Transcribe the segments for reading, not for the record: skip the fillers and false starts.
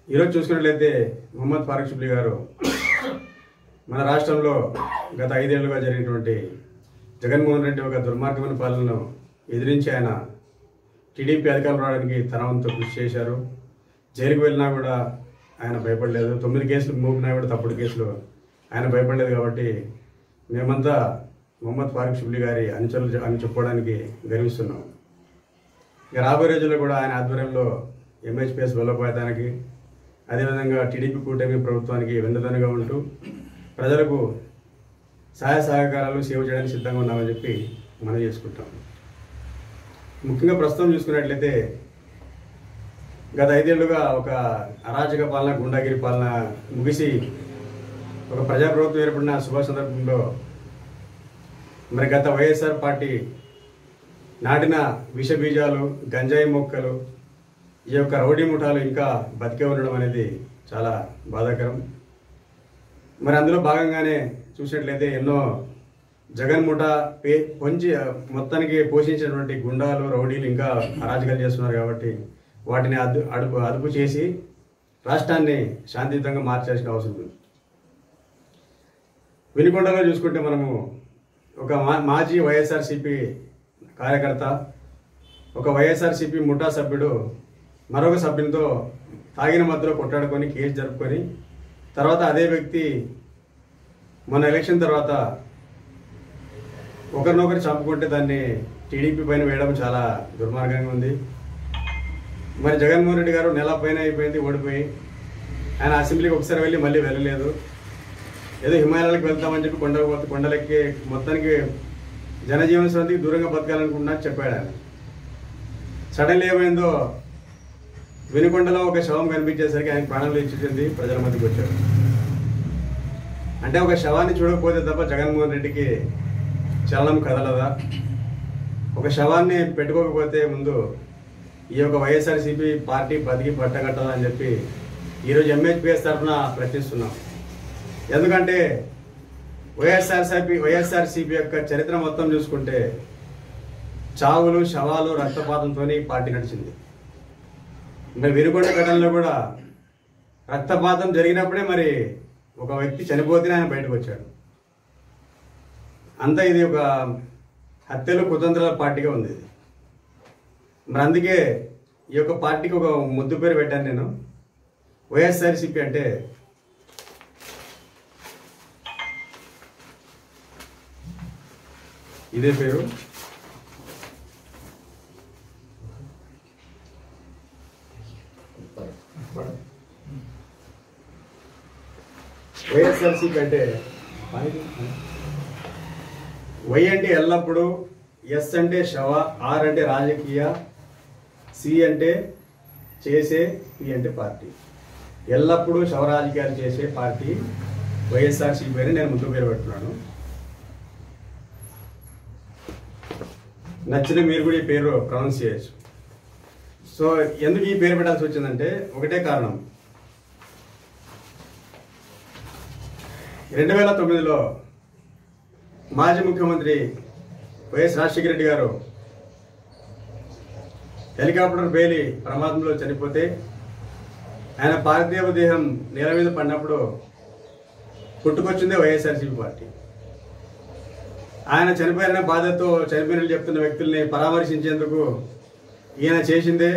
ఈరోజు చూసుకున్నట్లయితే మొహమ్మద్ ఫారూక్ షిబ్లీ గారు మన రాష్ట్రంలో గత 5 ఏళ్లుగా జరిగినటువంటి జగన్మోహన్ రెడ్డి ఒక దుర్మార్గమైన పాలనను ఎదిరించి ఆయన టీడీపీ అధికారం రావడానికి తన వంతు కృషి చేశారు. జైలుకు వెళ్ళినా కూడా ఆయన భయపడలేదు. 9 కేసులు మోపినా కూడా తప్పుడు కేసులు ఆయన భయపడలేదు. కాబట్టి మేమంతా మొహమ్మద్ ఫారూక్ షిబ్లీ గారి అనుచరులు అని చెప్పుకోవడానికి గర్విస్తున్నాం. ఇక రాబోయే రోజుల్లో కూడా ఆయన ఆధ్వర్యంలో ఎంహెచ్పిఎస్ బలోపేతానికి అదేవిధంగా టీడీపీ కూటమి ప్రభుత్వానికి వెన్నుదన్నుగా ఉంటూ ప్రజలకు సహాయ సహకారాలు సేవ చేయడానికి సిద్ధంగా ఉన్నామని చెప్పి మనం చేసుకుంటాం. ముఖ్యంగా ప్రస్తుతం చూసుకున్నట్లయితే గత 5 ఏళ్లుగా ఒక అరాచక పాలన, గుండాగిరి పాలన ముగిసి ఒక ప్రజాప్రభుత్వం ఏర్పడిన శుభ సందర్భంలో మరి గత వైఎస్ఆర్ పార్టీ నాటిన విష బీజాలు, గంజాయి మొక్కలు, ఈ యొక్క రౌడీ ముఠాలు ఇంకా బతికే ఉండడం అనేది చాలా బాధాకరం. మరి అందులో భాగంగానే చూసినట్లయితే ఎన్నో జగన్ ముఠా పొంచి మొత్తానికి పోషించినటువంటి గుండాలు, రౌడీలు ఇంకా అరాజకాలు చేస్తున్నారు. కాబట్టి వాటిని అదుపు చేసి రాష్ట్రాన్ని శాంతియుతంగా మార్చాల్సిన అవసరం ఉంది. వినుకొండలో చూసుకుంటే మనము ఒక మాజీ వైఎస్ఆర్సీపీ కార్యకర్త, ఒక వైఎస్ఆర్సీపీ ముఠా సభ్యుడు మరొక సభ్యునితో తాగిన మధ్యలో కొట్టాడుకొని కేసు జరుపుకొని తర్వాత అదే వ్యక్తి మొన్న ఎలక్షన్ తర్వాత ఒకరినొకరు చంపుకుంటే దాన్ని టీడీపీ పైన వేయడం చాలా దుర్మార్గంగా ఉంది. మరి జగన్మోహన్ రెడ్డి గారు నెల పైన అయిపోయింది ఓడిపోయి, ఆయన అసెంబ్లీకి ఒకసారి వెళ్ళి మళ్ళీ వెళ్ళలేదు. ఏదో హిమాలయాలకు వెళ్తామని చెప్పి కొండలెక్కి మొత్తానికి జనజీవన స్రవంతికి దూరంగా బతకాలనుకుంటున్నా చెప్పాడు ఆయన. సడన్లీ ఏమైందో వినుకొండలో ఒక శవం కనిపించేసరికి ఆయన ప్రాణంలో ఇచ్చింది, ప్రజల మధ్యకి వచ్చాడు. అంటే ఒక శవాన్ని చూడకపోతే తప్ప జగన్మోహన్ రెడ్డికి చలనం కదలదా? ఒక శవాన్ని పెట్టుకోకపోతే ముందు ఈ యొక్క వైఎస్ఆర్సీపీ పార్టీ బతికి పట్టగట్టదా అని చెప్పి ఈరోజు ఎంహెచ్పిఎస్ తరఫున ప్రశ్నిస్తున్నాం. ఎందుకంటే వైఎస్ఆర్సీపీ యొక్క చరిత్ర మొత్తం చూసుకుంటే చావులు, శవాలు, రక్తపాతంతో పార్టీ నడిచింది. మరి వినుకొండ ఘటనలో కూడా రక్తపాతం జరిగినప్పుడే మరి ఒక వ్యక్తి చనిపోతేనే ఆయన బయటకు వచ్చాడు. అంతా ఇది ఒక హత్యలు, కుతంత్రాల పార్టీగా ఉంది ఇది. మరి అందుకే ఈ యొక్క పార్టీకి ఒక ముద్దు పేరు పెట్టాను నేను. వైఎస్ఆర్సీపీ అంటే ఇదే పేరు. వైఎస్ఆర్సీపీ అంటే వై అంటే ఎల్లప్పుడూ, ఎస్ అంటే శవ, ఆర్ అంటే రాజకీయ, సి అంటే చేసే, పి అంటే పార్టీ. ఎల్లప్పుడూ శవ రాజకీయాలు చేసే పార్టీ వైఎస్ఆర్సీపీ అని నేను ముందు పేరు పెడుతున్నాను. నచ్చిన మీరు కూడా ఈ పేరు ప్రొనౌన్స్ చేయొచ్చు. సో ఎందుకు ఈ పేరు పెట్టాల్సి వచ్చిందంటే ఒకటే కారణం. 2009లో మాజీ ముఖ్యమంత్రి వైఎస్ రాజశేఖర రెడ్డి గారు హెలికాప్టర్ పేలి ప్రమాదంలో చనిపోతే ఆయన పార్థివ దేహం నేల మీద పడినప్పుడు పుట్టుకొచ్చిందే వైఎస్ఆర్సీపీ పార్టీ. ఆయన చనిపోయిన బాధతో చనిపోయిన చెప్తున్న వ్యక్తుల్ని పరామర్శించేందుకు ఈయన చేసిందే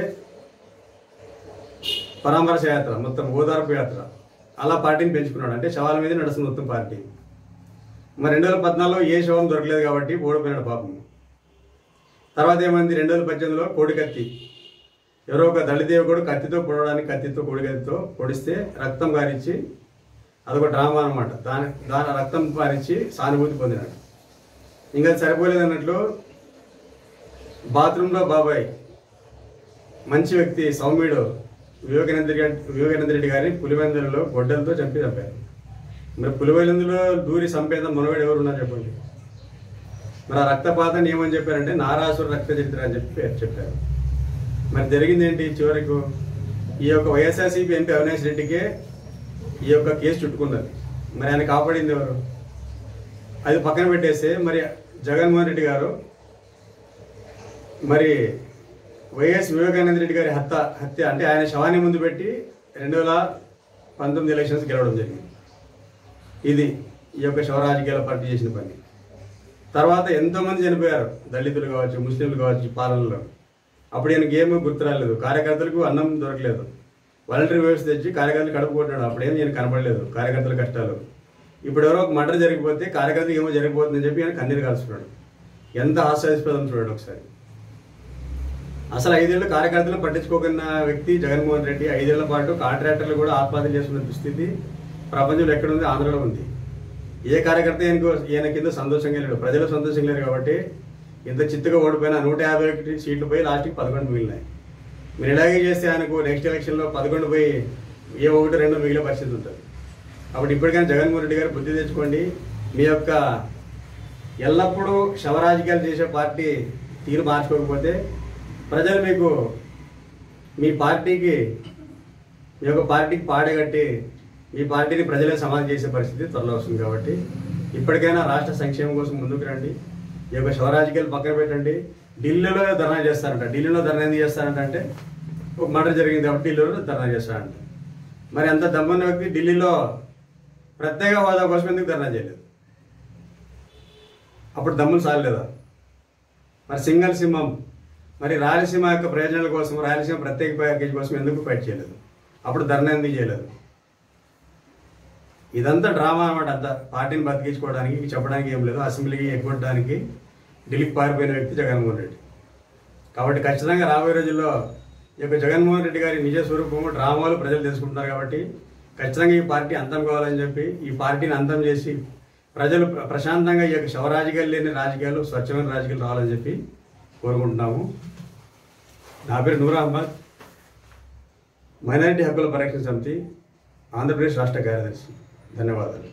పరామర్శ యాత్ర, మొత్తం ఓదార్పు యాత్ర. అలా పార్టీని పెంచుకున్నాడు. అంటే శవాల మీద నడుస్తుంది మొత్తం పార్టీ. మరి 2014లో ఏ శవం దొరకలేదు కాబట్టి ఓడిపోయినాడు పాపం. తర్వాత ఏమైంది, 2018లో కోడికత్తి, ఎవరో ఒక దళిత యువకుడు కత్తితో పొడవడానికి కోడికత్తితో పొడిస్తే రక్తం పారించి, అదొక డ్రామా అనమాట. దాని రక్తం పారించి సానుభూతి పొందినాడు. ఇంకా సరిపోలేదు అన్నట్లు బాత్రూంలో బాబాయ్ మంచి వ్యక్తి సౌమ్యుడు వివేకానంద రెడ్డి గారిని పులివెందులలో గొడ్డలతో చంపారు. మరి పులివెందులో దూరి చంపేద్దాం మనవాడు ఎవరు ఉన్నారు చెప్పండి. మరి ఆ రక్తపాతాన్ని ఏమని చెప్పారంటే నారాసుర రక్త చరిత్ర అని చెప్పారు. మరి జరిగింది ఏంటి? చివరకు ఈ యొక్క వైఎస్ఆర్సీపీ ఎంపీ అవినాష్ రెడ్డికే ఈ యొక్క కేసు చుట్టుకున్నది. మరి ఆయన కాపాడింది ఎవరు? అది పక్కన పెట్టేస్తే మరి జగన్మోహన్ రెడ్డి గారు మరి వైఎస్ వివేకానంద రెడ్డి గారి హత్య అంటే ఆయన శవాన్ని ముందు పెట్టి 2019 ఎలక్షన్స్ గెలవడం జరిగింది. ఇది ఈ యొక్క శవరాజకీయాల పార్టీ చేసిన పని. తర్వాత ఎంతోమంది చనిపోయారు, దళితులు కావచ్చు, ముస్లింలు కావచ్చు పాలనలో. అప్పుడు ఈయనకి ఏమీ గుర్తు రాలేదు, కార్యకర్తలకు అన్నం దొరకలేదు, వాలంటరీ వ్యవస్థ తెచ్చి కార్యకర్తలు కడుపు కొట్టాడు. అప్పుడేం ఈయన కనపడలేదు కార్యకర్తల కష్టాలు. ఇప్పుడు ఎవరో ఒక మర్డర్ జరిగిపోతే కార్యకర్తలు ఏమో జరిగిపోతుందని చెప్పి ఆయన కన్నీరు కాల్చుకున్నాడు. ఎంత హాస్యాస్పదం చూడండి ఒకసారి. అసలు 5 ఏళ్ళు కార్యకర్తలు పట్టించుకోకున్న వ్యక్తి జగన్మోహన్ రెడ్డి 5 ఏళ్ల పాటు కాంట్రాక్టర్లు కూడా ఆత్మహత్య చేసుకున్న దుస్థితి ప్రపంచంలో ఎక్కడుంది? ఆంధ్రలో ఉంది. ఏ కార్యకర్త ఈయన కింద సంతోషంగా లేడు, ప్రజలు సంతోషంగా లేరు. కాబట్టి ఇంత చిత్తుగా ఓడిపోయిన 151 సీట్లు పోయి లాస్ట్కి 11 మిగిలినాయి. మీరు ఇలాగే చేస్తే ఆయనకు నెక్స్ట్ ఎలక్షన్లో 11 పోయి ఏ 1, 2 మిగిలే పరిస్థితి ఉంటుంది. కాబట్టి ఇప్పటికైనా జగన్మోహన్ రెడ్డి గారు బుద్ధి తెచ్చుకోండి. మీ యొక్క ఎల్లప్పుడూ శవరాజకీయాలు చేసే పార్టీ తీరు మార్చుకోకపోతే ప్రజలు మీకు మీ యొక్క పార్టీకి పాడగట్టి మీ పార్టీని ప్రజలే సమాధి చేసే పరిస్థితి త్వరలో వస్తుంది. కాబట్టి ఇప్పటికైనా రాష్ట్ర సంక్షేమం కోసం ముందుకు రండి. ఈ యొక్క శవరాజకీయాలు పక్కన పెట్టండి. ఢిల్లీలో ధర్నా చేస్తారంట. ఢిల్లీలో ధర్నా ఎందుకు చేస్తారంట అంటే ఒక మర్డర్ జరిగింది కాబట్టి ఢిల్లీలో ధర్నా చేస్తారంట. మరి అంత దమ్మున్న వ్యక్తి ఢిల్లీలో ప్రత్యేక హోదా కోసం ఎందుకు ధర్నా చేయలేదు? అప్పుడు దమ్ములు సాగలేదా? మరి సింగల్ సింహం, మరి రాయలసీమ యొక్క ప్రయోజనాల కోసం, రాయలసీమ ప్రత్యేక ప్యాకేజ్ కోసం ఎందుకు ఫైట్ చేయలేదు? అప్పుడు ధర్నా ఎందుకు చేయలేదు? ఇదంతా డ్రామా అన్నమాట. అంతా పార్టీని బతికించుకోవడానికి, చెప్పడానికి ఏం లేదు. అసెంబ్లీకి ఎగ్గొట్టడానికి ఢిల్లీకి పారిపోయిన వ్యక్తి జగన్మోహన్ రెడ్డి. కాబట్టి ఖచ్చితంగా రాబోయే రోజుల్లో ఈ యొక్క జగన్మోహన్ రెడ్డి గారి నిజ స్వరూపము డ్రామాలు ప్రజలు తెలుసుకుంటున్నారు. కాబట్టి ఖచ్చితంగా ఈ పార్టీ అంతం కావాలని చెప్పి ఈ పార్టీని అంతం చేసి ప్రజలు ప్రశాంతంగా ఈ యొక్క శవరాజకీయాలు లేని రాజకీయాలు, స్వచ్ఛమైన రాజకీయాలు రావాలని చెప్పి కోరుకుంటున్నాము. నా పేరు నూర్ అహ్మద్, మైనారిటీ హక్కుల పరిరక్షణ సమితి ఆంధ్రప్రదేశ్ రాష్ట్ర కార్యదర్శి. ధన్యవాదాలు.